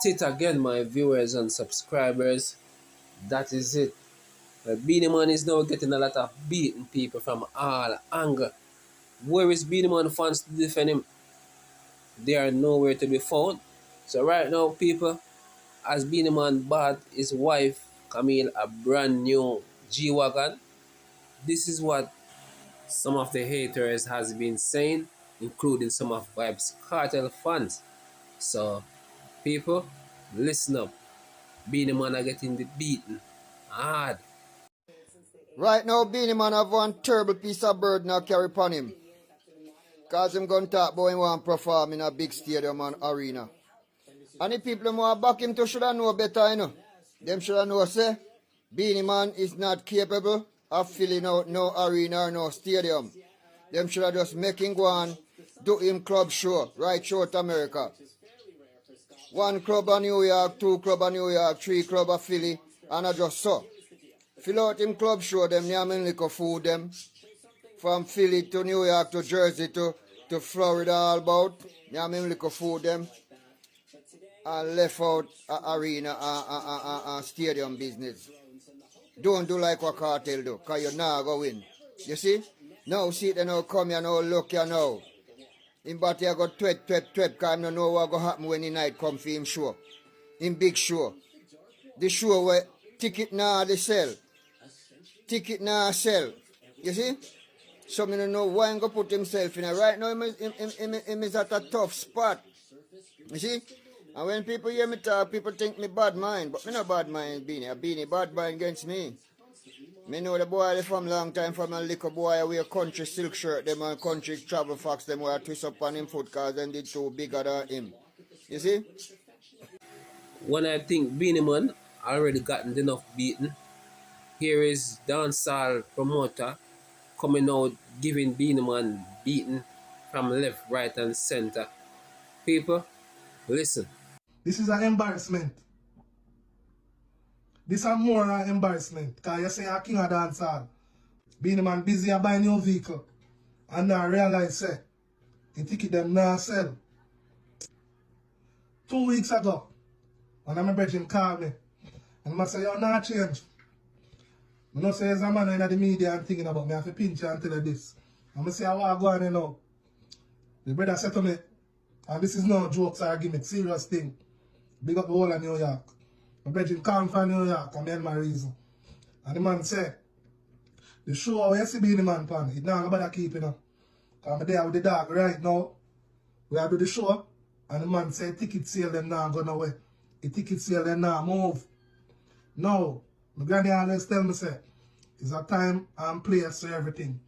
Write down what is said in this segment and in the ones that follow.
it again, my viewers and subscribers. That is it. Beenie Man is now getting a lot of beating people from all angles. Where is Beenie Man fans to defend him? They are nowhere to be found. So right now, people, as Beenie Man bought his wife Camille a brand new G-Wagon, this is what some of the haters has been saying, including some of Vibes Cartel fans. So, people, listen up. Beenie Man are getting the beaten hard. Right now, Beenie Man have one terrible piece of burden now carry upon him. Cause him gonna talk about him want to perform in a big stadium and arena. And the people who want back him to should have know better, you know. Them should have know, say, Beenie Man is not capable of filling out no arena or no stadium. Them should have just make him go and do him club show, right show to America. One club of New York, two club of New York, three club of Philly, and I just so. Fill out him club show, them nyamming liquor food them. From Philly to New York to Jersey to Florida all about. Nyamming liquor food them. And left out a arena and stadium business. Don't do like what Cartel do, because you're not going to win. You see? Now see they now come here now look here now. Him but here go twet, because I don't know what going to happen when the night come for him show. Him big show. The show where ticket now they sell. Ticket now sell. You see? So I don't know why he going to put himself in there. Right now him is at a tough spot. You see? And when people hear me talk, people think me bad mind. But me no bad mind, Beenie. A Beenie bad mind against me. Me know the boy from long time from a little boy wear country silk shirt, them and country travel fox, them wear twist up on him foot cause them did too bigger than him. You see? When I think Beenie Man already gotten enough beaten, here is dancehall promoter coming out giving Beenie Man beaten from left, right and center. People, listen. This is an embarrassment. This is more an embarrassment. Because you say you're king of dancehall. Beenie Man busy a buy new vehicle. And now realize say, the ticket them now sell. 2 weeks ago, when my brethren called me, and I say, you're not change. I don't say there's a man in the media and thinking about me. I have to pinch you and tell you this. And I say, I want to go on now. The brother said to me, and this is no jokes or gimmick, serious thing. Big up the whole of New York. My brethren come from New York and me my reason. And the man said, the show where you see Beenie Man pan, it not about to keep it now. Because I'm there with the dog right now. We are do the show. And the man said ticket sale them now go nowhere. The ticket sale them now move. No. My granny always tell me say, it's a time and place for everything.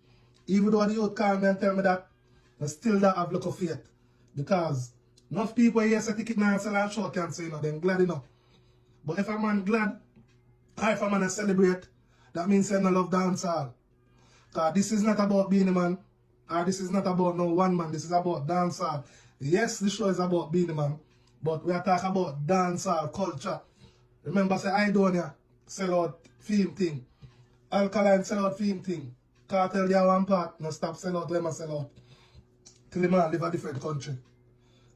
Even though the youth call me and tell me that, I still don't have look of faith. Because enough people here say ticket now sell and show can say, you know, they're glad enough. But if a man glad, or if a man celebrate, that means they don't love dancehall. Because this is not about Beenie Man, or this is not about no one man, this is about dancehall. Yes, the show is about Beenie Man, but we are talking about dancehall culture. Remember, say Idonia sell out film thing. Alkaline sell out film thing. Cartel there one part, no stop sell out, them sell out. Till the man live a different country.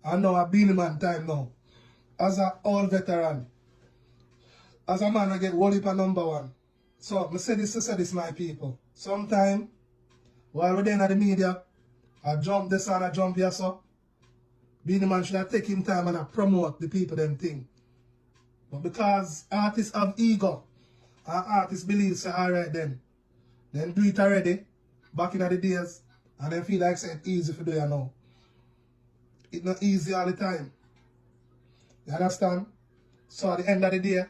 And now a Beenie Man time now. As a all veteran. As a man I get world for number one. So I say this my people. Sometime while we're there in the media, I jump this and I jump here so. Beenie Man should have take him time and I promote the people them thing. But because artists have ego and artists believe say alright then do it already back in the days and then feel like it's easy to do it now. It's not easy all the time. You understand? So at the end of the day,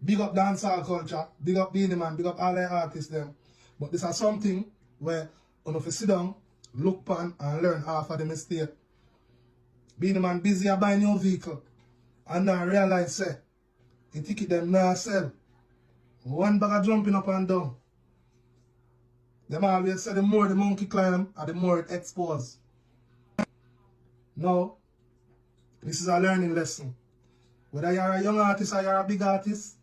big up dancehall culture, big up Beenie Man, big up all the artists them. But this is something where you have to sit down, look pan and learn half of the mistake. Beenie Man busy a buy new vehicle and now realize say the ticket them now sell. One bag of jumping up and down. Them always say the more the monkey climb and the more it expose. Now, this is a learning lesson. Whether you're a young artist or you're a big artist,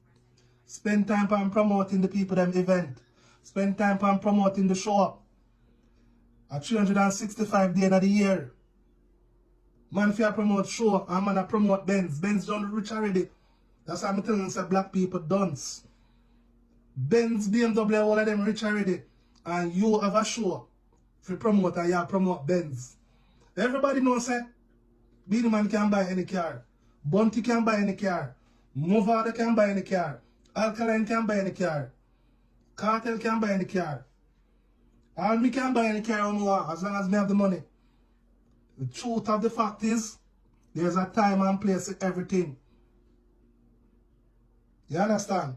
spend time on promoting the people them event. Spend time on promoting the show up. At 365 days of the year. Man fear promote show and man a promote Benz. Benz done rich already. That's why I'm telling you, say black people dunce. Benz, BMW, all of them rich already. And you have a show for promote and you promote Benz. Everybody knows say Beenie Man can buy any car. Bunty can buy any car. Movada can buy any car. Alkaline can buy any car. Cartel can buy any car. All me can buy any car I want as long as me have the money. The truth of the fact is, there's a time and place for everything. You understand?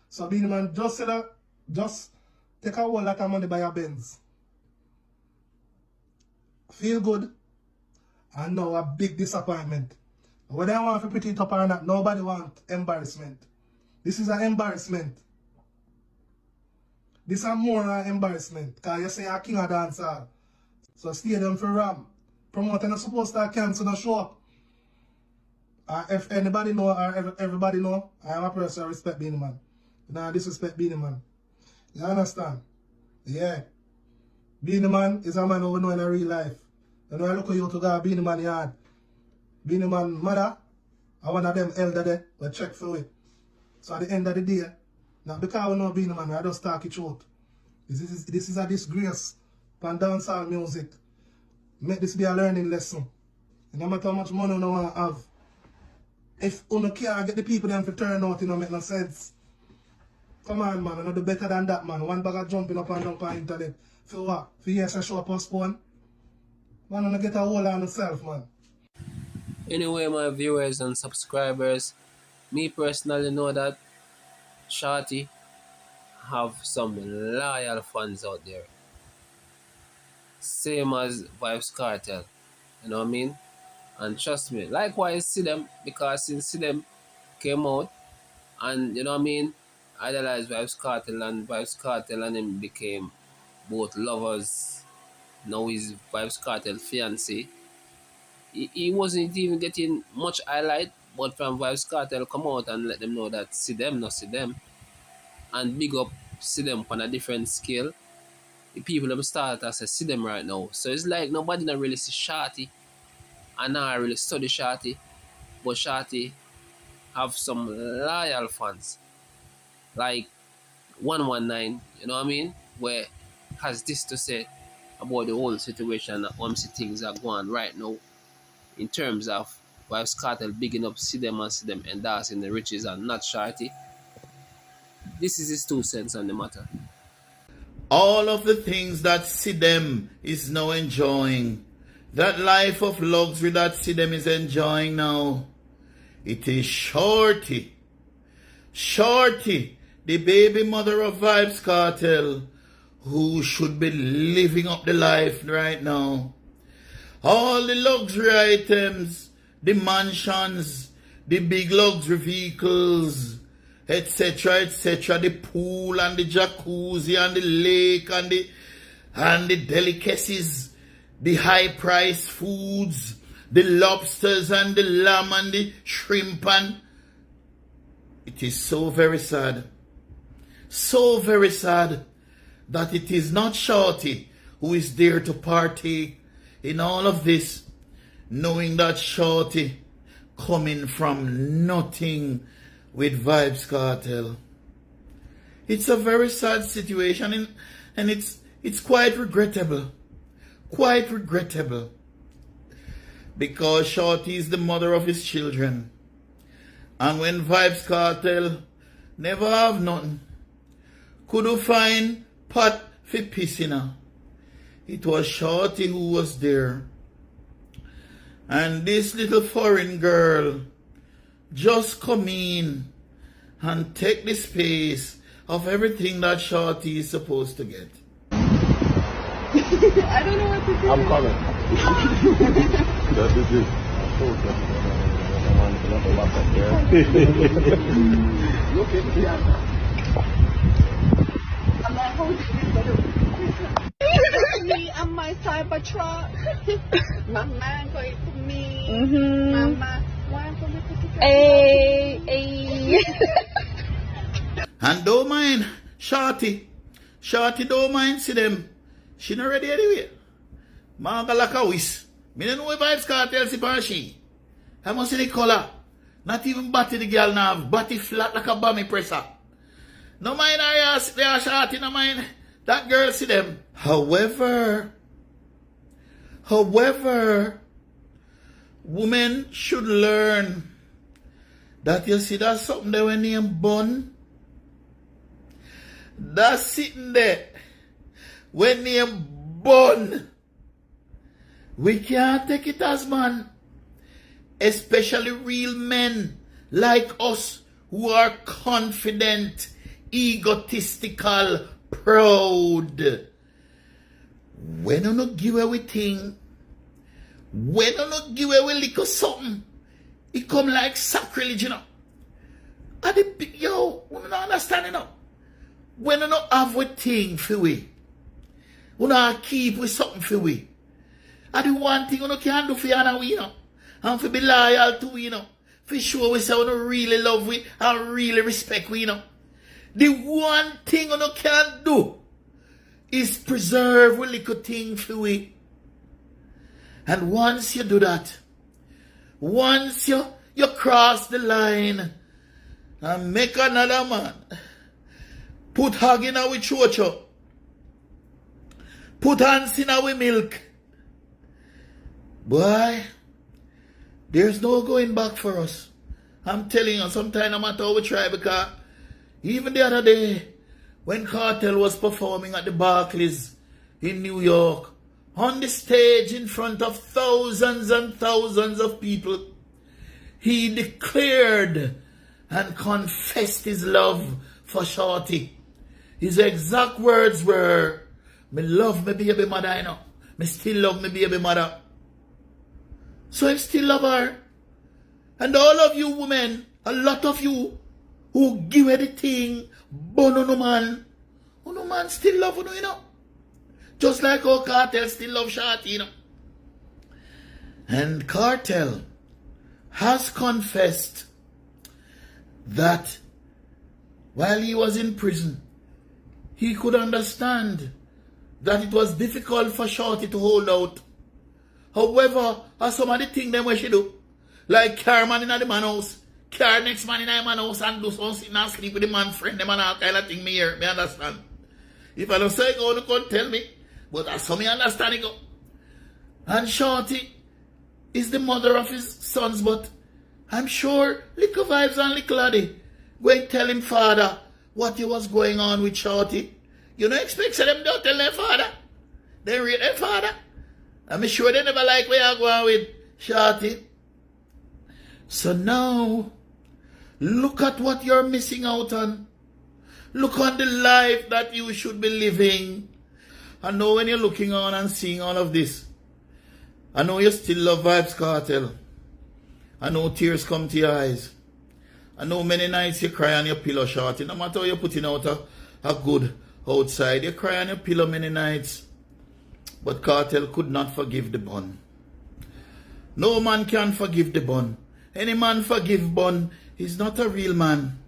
So Beenie Man just say that, just take a whole lot of money by your Benz. Feel good. And now a big disappointment. Whether I want to put it up or not, nobody wants embarrassment. This is an embarrassment. This is more an embarrassment. Because you say you're king of dancehall. So Sidem for Ram. Promoter not supposed to cancel the show. If anybody know or everybody know, I am a person who respect Beenie Man. Nah, disrespect Beenie Man. You understand? Yeah. Beenie Man is a man who we know in a real life. And when I look at you to go Beenie Man yard, Beenie Man mother, I one of them elder there, we check for it. So at the end of the day, not because we know Beenie Man, I just talk it out. This is a disgrace for dancehall music. Make this be a learning lesson. And no matter how much money you want to have, if you can't get the people them to turn out, it don't make no sense. Come on, man, you do better than that, man. One bag of jumping up and down on the internet. For what? For years a show postpone? Man, you get a hold on yourself, man. Anyway, my viewers and subscribers, me personally know that Shorty have some loyal fans out there. Same as Vybz Cartel, you know what I mean? And trust me, likewise Sidem, because since Sidem came out and, you know what I mean, idolized Vybz Cartel and him became both lovers. Now he's Vybz Cartel fiancé. He wasn't even getting much highlight, but from Vybz Cartel come out and let them know that Sidem, not Sidem. And big up Sidem on a different scale. The people them start as a Sidem right now. So it's like nobody not really see Shorty. And now I really study Shorty. But Shorty have some loyal fans. Like 119, you know what I mean? Where has this to say about the whole situation that OMC things are going right now in terms of Vybz Cartel bigging up Sidem and Sidem endorsing the riches and not Shorty. This is his 2 cents on the matter. All of the things that Sidem is now enjoying, that life of luxury that Sidem is enjoying now, it is Shorty. Shorty, the baby mother of Vybz Cartel, who should be living up the life right now. All the luxury items, the mansions, the big luxury vehicles, etc., etc., the pool and the jacuzzi and the lake and the delicacies, the high-priced foods, the lobsters and the lamb and the shrimp, and it is so very sad that it is not Shorty who is there to partake in all of this, knowing that Shorty coming from nothing with Vybz Cartel. It's a very sad situation, and it's quite regrettable. Quite regrettable. Because Shorty is the mother of his children. And when Vybz Cartel never have nothing, could you find pot for pissing her? It was Shorty who was there. And this little foreign girl just come in and take the space of everything that Shorty is supposed to get. I don't know what to do. I'm coming. That is it. Look at me. I'm like, hold it. Me and my cyber truck. My man going for me. Mama, why for me to pick up? Hey. And don't mind Shorty. Shorty don't mind Sidem. She not ready anyway. Maga like a whiz. Me don't know if Vibes Cartel si or she. I must see the color. Not even body the girl now. Body flat like a bomb presser. No mind her, they are short, no mind. That girl see them. However, women should learn that you see that something there when name bun. That's sitting there when name bun. We can't take it as man. Especially real men like us who are confident, egotistical, proud. When you not give away thing, when you not give away little something, it come like sacrilege, you know. And the yo, we don't understand, you know. When you not have a thing for we, we not keep with something for we. And the one thing you can do for you and we, you know. And for be loyal to we, you know. For sure we say we don't really love we and really respect we, you know. The one thing you can do is preserve a little thing for we. And once you do that, once you cross the line and make another man put hog in our chocho, put hands in our milk, boy, there's no going back for us. I'm telling you, sometimes no matter how we try, because even the other day, when Cartel was performing at the Barclays in New York, on the stage in front of thousands and thousands of people, he declared and confessed his love for Shorty. His exact words were, "Me love my baby mother, you know. Me still love my baby mother." So I still love her. And all of you women, a lot of you who give her the thing, but no man still love her, you know. Just like our Cartel still love Shorty, you know. And Cartel has confessed that while he was in prison, he could understand that it was difficult for Shorty to hold out. However, as some of the things them what she do, like car man in the man house, car next man in the man house and do some sitting and sleep with the man friend, them and all kind of thing me hear, me understand. If I don't say it, you can't tell me, but that's how me understand it go. And Shorty is the mother of his sons, but I'm sure little Vibes and little Laddie going to tell him father what was going on with Shorty. You don't expect them to tell their father. They read their father. I'm sure they never like where I go on with Shorty. So now, look at what you're missing out on. Look on the life that you should be living. I know when you're looking on and seeing all of this, I know you still love Vibes Cartel. I know tears come to your eyes. I know many nights you cry on your pillow, Shorty. No matter how you're putting out a good outside, you cry on your pillow many nights. But Cartel could not forgive the bun. No man can forgive the bun. Any man forgive bun is not a real man.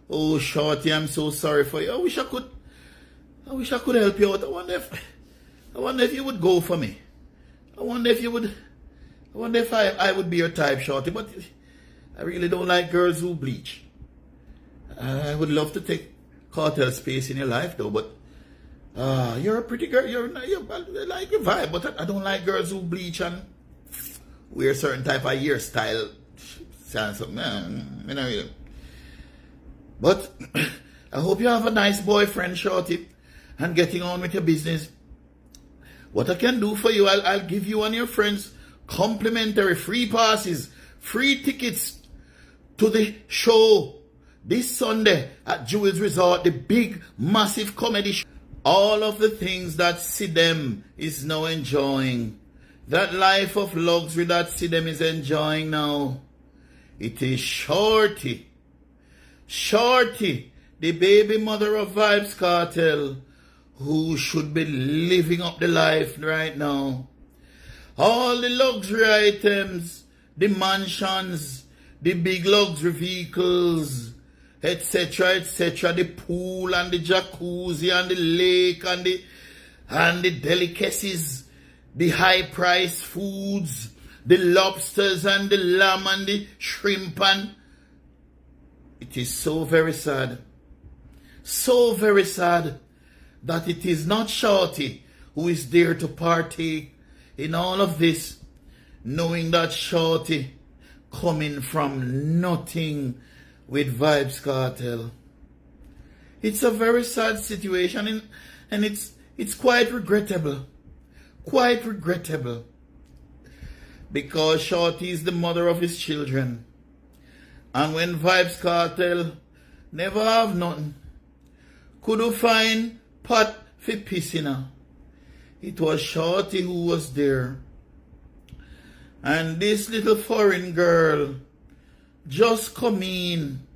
Oh, Shorty, I'm so sorry for you. I wish I could help you out. I wonder if you would go for me. I wonder if I would be your type, Shorty. But I really don't like girls who bleach. I would love to take Cartel space in your life, though, but you're a pretty girl. You like your vibe, but I don't like girls who bleach and wear certain type of hairstyle. But I hope you have a nice boyfriend, Shorty, and getting on with your business. What I can do for you, I'll give you and your friends complimentary free passes, free tickets to the show this Sunday at Jewel's Resort, the big, massive comedy show. All of the things that Sidem is now enjoying, that life of luxury that Sidem is enjoying now, it is Shorty, the baby mother of Vibes Cartel, who should be living up the life right now. All the luxury items, the mansions, the big luxury vehicles, etc., the pool and the jacuzzi and the lake and the delicacies, the high-priced foods, the lobsters and the lamb and the shrimp, and it is so very sad that it is not Shorty who is there to partake in all of this, knowing that Shorty coming from nothing with Vybz Kartel. It's a very sad situation, and it's quite regrettable. Quite regrettable. Because Shorty is the mother of his children. And when Vybz Kartel never have nothing, couldn't find pot for pissing her, it was Shorty who was there. And this little foreign girl just come in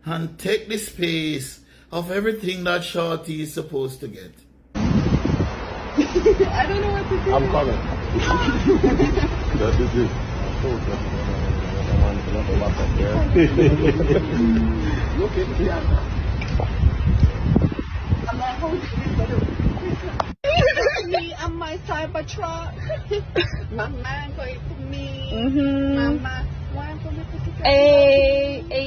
and take the space of everything that Shorty is supposed to get. I don't know what to do. I'm coming. That is it. Look at here. I'm not holding me and my cyber truck. Mama going for me. Mama, why for me to take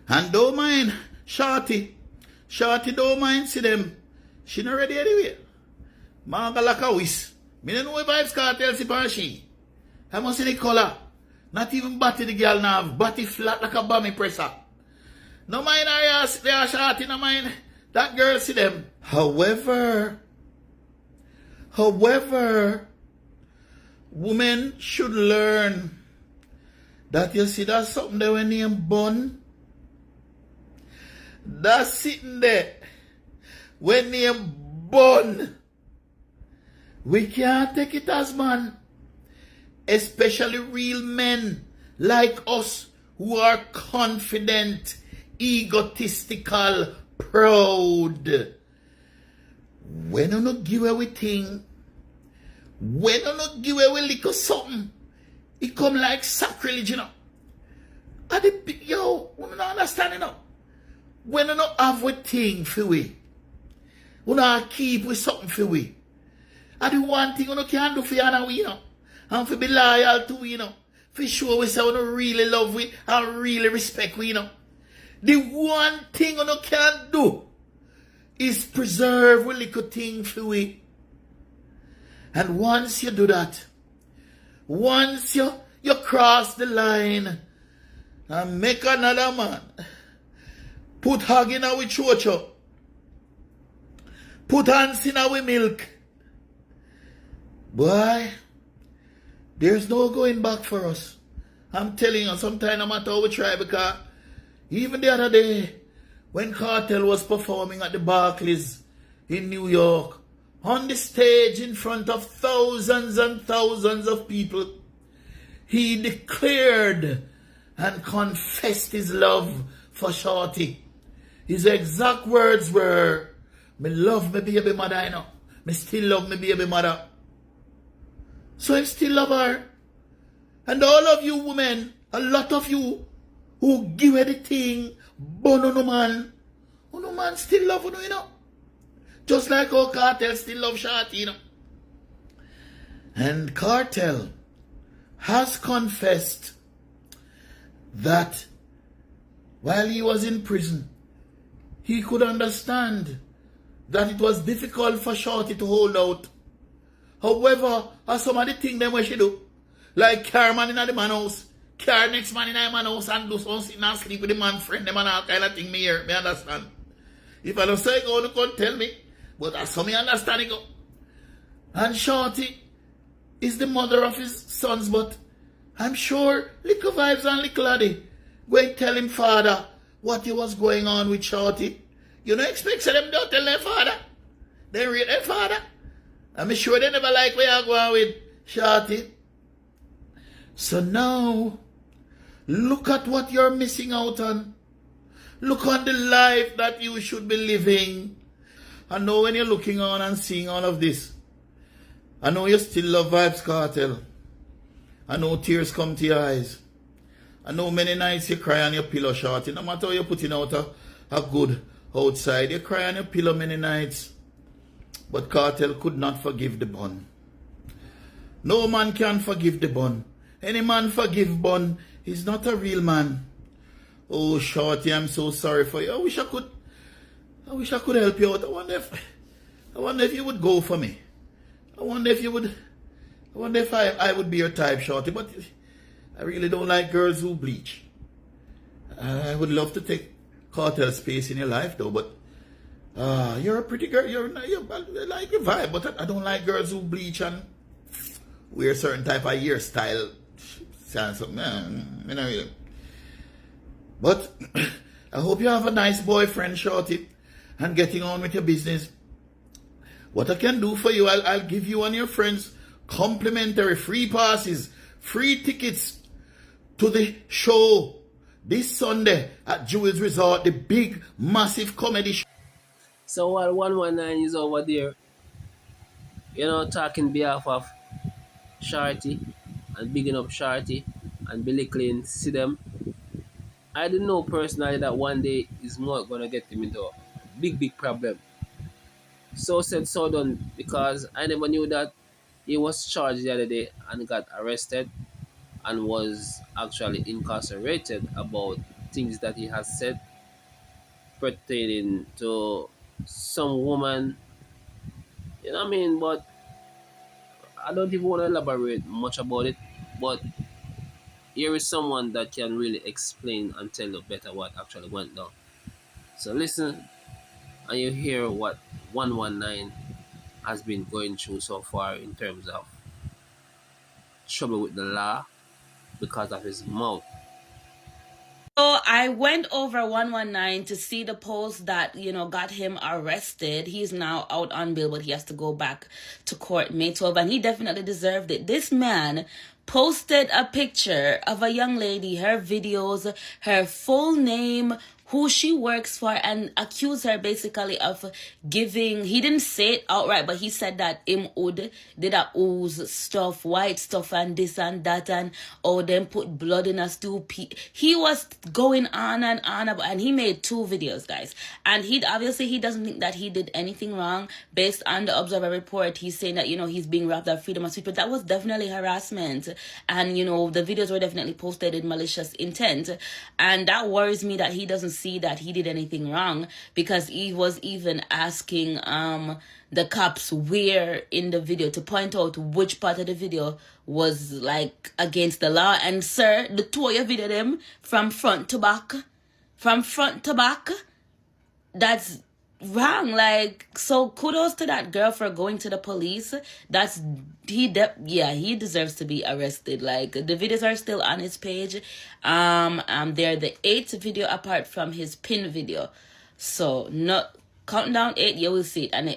And don't mind Shorty. Shorty don't mind Sidem. She not ready anyway. Maga like a whiz. Me don't know if Vybz Kartel si pa she. I must see the color. Not even body the girl now. Body flat like a bomb presser. No mind her they are Shorty, no mind that girl Sidem. However, women should learn that you see that something there when named bun. That's sitting there when named bun. We can't take it as man. Especially real men like us who are confident, egotistical, proud. When you not give away thing, when you not give away little something, it come like sacrilege, you know. And yo, we don't understand, you know. When you not have a thing for we, we not keep with something for we. And the one thing you can do for you, you know, and for be loyal to, you know, for sure we say we don't really love we and really respect we, you know. The one thing you can do is preserve a little thing for we. And once you do that, once you cross the line and make another man put hog in our chocho, put hands in our milk, boy, there's no going back for us. I'm telling you, sometimes no matter how we try, because even the other day, when Kartel was performing at the Barclays in New York, on the stage in front of thousands and thousands of people, he declared and confessed his love for Shorty. His exact words were, "Me love my baby mother, you know. Me still love my baby mother." So I still love her. And all of you women, a lot of you who give anything, but no man still love you, you know. Just like how Kartel still love Shorty, you know. And Kartel has confessed that while he was in prison, he could understand that it was difficult for Shorty to hold out. However, as some of the things them what she do, like car man in the man house, car next man in the man house and do some sitting and sleep with the man friend, them and all kind of thing me hear, me understand. If I don't say it, you can't tell me, but as some me understand it go. And Shorty is the mother of his sons, but I'm sure little Vybz and little Laddie go and tell him father what was going on with Shorty. You don't expect them don't tell their father. They read their father. I'm sure they never like where you going with Shorty. So now, look at what you're missing out on. Look on the life that you should be living. I know when you're looking on and seeing all of this, I know you still love Vybz Kartel. I know tears come to your eyes. I know many nights you cry on your pillow, Shorty. No matter how you're putting out a good outside, you cry on your pillow many nights. But Cartel could not forgive the bun. No man can forgive the bun. Any man forgive bun is not a real man. Oh, Shorty, I'm so sorry for you. I wish I could help you out. I wonder if you would go for me. I wonder if I would be your type, Shorty. But I really don't like girls who bleach. I would love to take Cartel space in your life, though. But you're a pretty girl. I like your vibe, but I don't like girls who bleach and wear certain type of hairstyle. Sounds something, you know. But I hope you have a nice boyfriend, Shorty, and getting on with your business. What I can do for you, I'll give you and your friends complimentary free passes, free tickets to the show this Sunday at Jewel's Resort, the big, massive comedy show. So while 119 is over there, you know, talking behalf of Shorty and bigging up Shorty and belittling Sidem, I didn't know personally that one day is not gonna get him into a big problem. So said, so done, because I never knew that he was charged the other day and got arrested and was actually incarcerated about things that he has said pertaining to some woman. You know what I mean? But I don't even want to elaborate much about it. But here is someone that can really explain and tell you better what actually went down. So listen and you hear what 119 has been going through so far in terms of trouble with the law because of his mouth. So I went over 119 to see the post that, got him arrested. He's now out on bail, but he has to go back to court May 12th, and he definitely deserved it. This man posted a picture of a young lady, her videos, her full name, who she works for, and accused her basically of giving, he didn't say it outright, but he said that him would did a ooze stuff, white stuff, and this and that, and them put blood in a stew. He was going on and on about, and he made 2 videos, guys. And he doesn't think that he did anything wrong. Based on the Observer report, he's saying that, he's being robbed of freedom of speech, but that was definitely harassment. And, the videos were definitely posted in malicious intent. And that worries me that he doesn't see that he did anything wrong, because he was even asking the cops where in the video to point out which part of the video was like against the law. And sir, the 2 of you video them from front to back, that's wrong. Like, so kudos to that girl for going to the police. He deserves to be arrested. Like, the videos are still on his page. They're the 8th video apart from his pin video. So not counting down 8, you will see it. And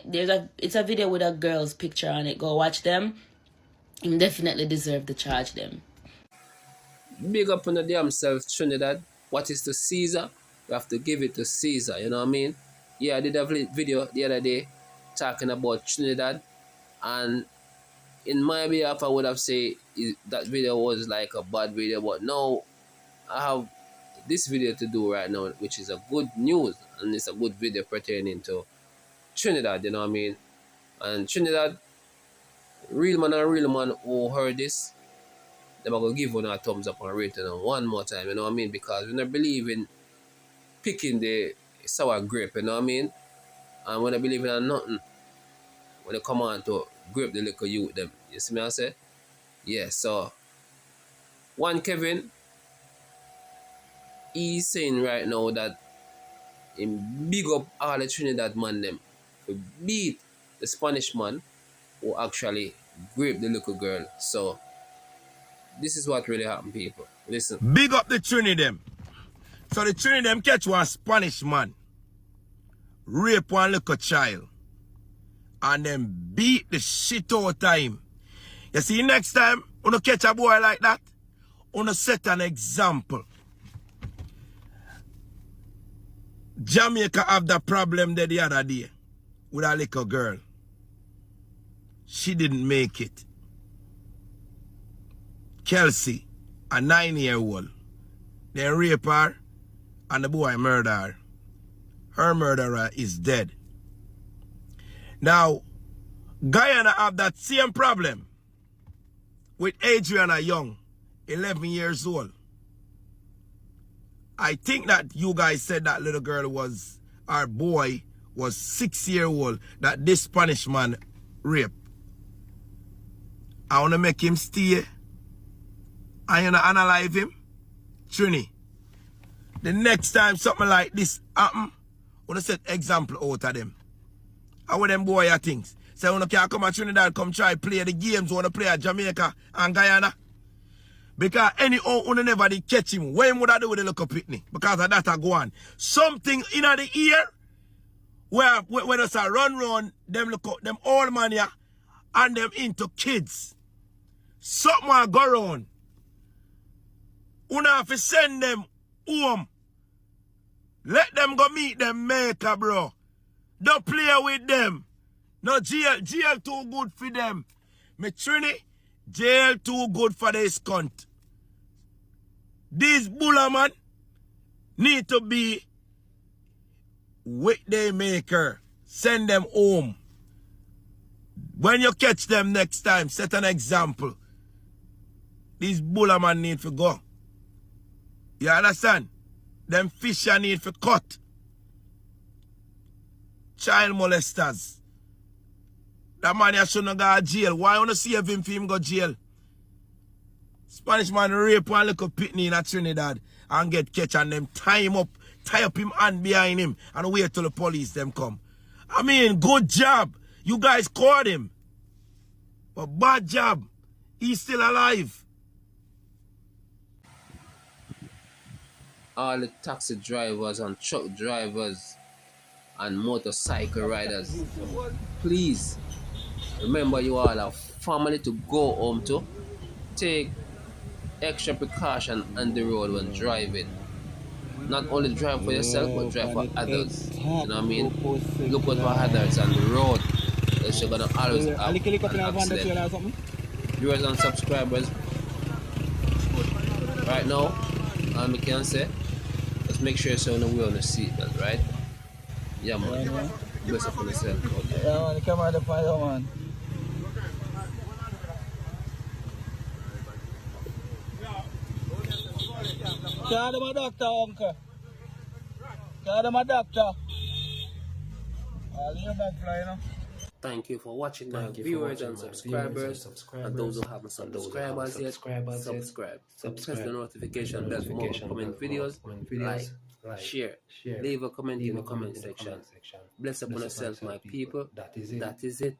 it's a video with a girl's picture on it. Go watch them. You definitely deserve to charge them. Big up on the damn self, Trinidad. What is to Caesar, you have to give it to Caesar, you know what I mean? Yeah, I did a video the other day talking about Trinidad, and in my behalf I would have said that video was like a bad video, but now I have this video to do right now, which is a good news, and it's a good video pertaining to Trinidad, you know what I mean? And Trinidad, real man who heard this, they're going to give one a thumbs up and rate it one more time, you know what I mean? Because we don't believe in picking the sour grape, you know what I mean? And when I believe in nothing, when they come on to grape the little youth them, you see me I say? Yeah, so one Kevin, he's saying right now that him big up all the Trinidad man them to beat the Spanish man who actually grape the little girl. So this is what really happened, people. Listen. Big up the Trinidad. So the Trinidad catch one Spanish man, rape one little child, and then beat the shit out of him. You see, next time, when you catch a boy like that, you set an example. Jamaica have the problem there the other day with a little girl. She didn't make it. Kelsey, a 9-year-old, they rape her and the boy murder her. Her murderer is dead. Now, Guyana have that same problem with Adriana Young, 11 years old. I think that you guys said that little girl was, our boy was 6 years old, that this Spanish man raped. I want to make him stay. I want to analyze him. Trini, the next time something like this happen, I want to set example out of them. How with them boy things. So when you can come to Trinidad, come try play the games, want to play at Jamaica and Guyana. Because any one never did catch him. When would I do with the local pitney? Because of that I go on. Something in the ear where when us a run, them look up, them old man here, and them into kids. Something will go around. Una have to send them home. Let them go meet them maker, bro. Don't play with them. No jail too good for them. Me Trini, jail too good for this cunt. These bulla man need to be with their maker. Send them home. When you catch them next time, set an example. These bulla man need to go. You understand? Them fisher need to cut. Child molesters. That man here shouldn't go to jail. Why you want to save him for him go jail? Spanish man rape one little pitney in Trinidad and get catch and them tie him up, tie up him hand behind him and wait till the police them come. I mean, good job. You guys caught him. But bad job. He's still alive. All the taxi drivers and truck drivers and motorcycle riders, please remember you all have family to go home to. Take extra precaution on the road when driving. Not only drive for yourself, but drive for others. You know what I mean? Look out for others on the road. Else you're gonna always have an accident. Viewers and subscribers, right now, all I can say, just make sure you're on the wheel on the seatbelt, right? Yeah, man. Bless up on yourself. Okay. Yeah, man, come on the fire, man. Call my doctor, uncle. Call my doctor. I'll leave back fly, you know. Thank you for watching my viewers and subscribers. And those who haven't subscribed yet, subscribe. Press the notification bell for more upcoming videos. Like, share, leave a comment in the comment section. Bless upon yourself, my people. That is it.